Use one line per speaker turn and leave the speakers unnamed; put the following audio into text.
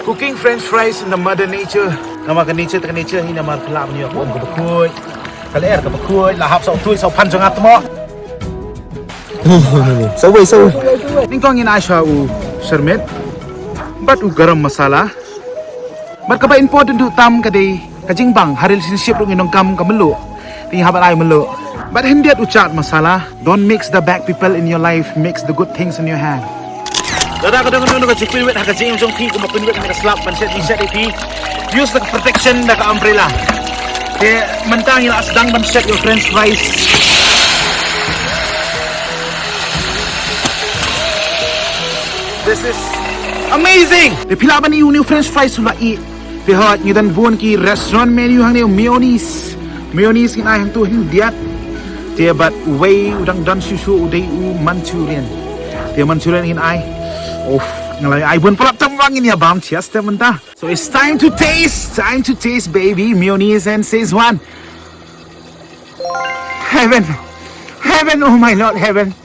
Cooking French fries in the mother nature. Nama ke nature tak nature ni nama kelap ni aku ke bekui. Kali ke bekui lahap sau tui sau pan sangat mo. Sawai. Ning kong in Aisha u shermet. But u garam masala. But kaba important tu tam kadai kajing bang hari relationship rung inong kam kamelu. Ting habat ai melu. But hendiat u chat masala. Don't mix the bad people in your life. Mix the good things in your hand. Kadang-kadang ka jikwi wet haka jing jong pi kumakun wet haka slap pan shet pi. Use the protection naka umbrella. Kaya mentang ila sedang ban shet your french fries. This is amazing. The pilaban ni new french fries sula i. They hot ni dan buon ki restaurant menu hang ni mayonnaise. Mayonnaise kin ai hang tu hindiat. Dia bat way udang dan susu udai u Manchurian. Dia Manchurian kin ai. Oh, ngalai ai buon palap tamwang ini abam chias te mentah. So it's time to taste baby. Mayonnaise and Szechuan. Heaven, oh my lord, heaven.